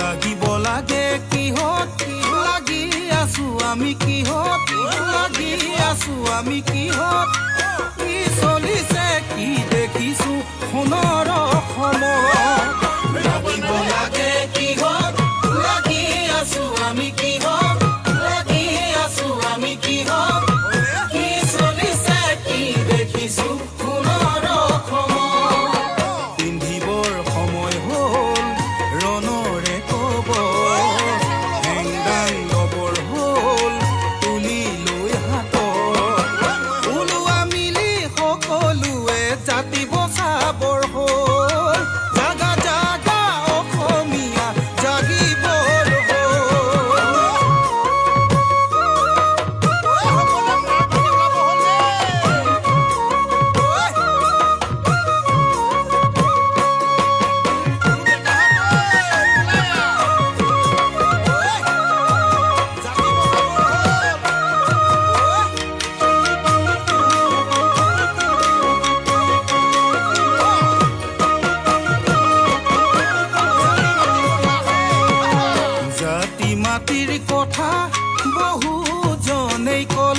লাগিব লাগে কিহত লাগি আছো আমি কিহত লাগি আছো আমি কিহত কি চলিছে কি দেখিছো সোণৰ অসমত লাগিব লাগে কিহত লাগি আছো আমি কিহত লাগি আছো আমি কিহত কি চলিছে কি দেখিছো সোণৰ অসমত পিন্ধিবৰ সময় হ'ল ৰণৰে কবৰ হেংদাং লবৰ হ'ল তুলি লৈ হাতত ওলোৱা মিলি সকলোৱে জাতি বচাবৰ হ'ল জাগা জাগা অসমীয়া জাগিবৰ জাতি মাটিৰ কথা বহুজনেই কয়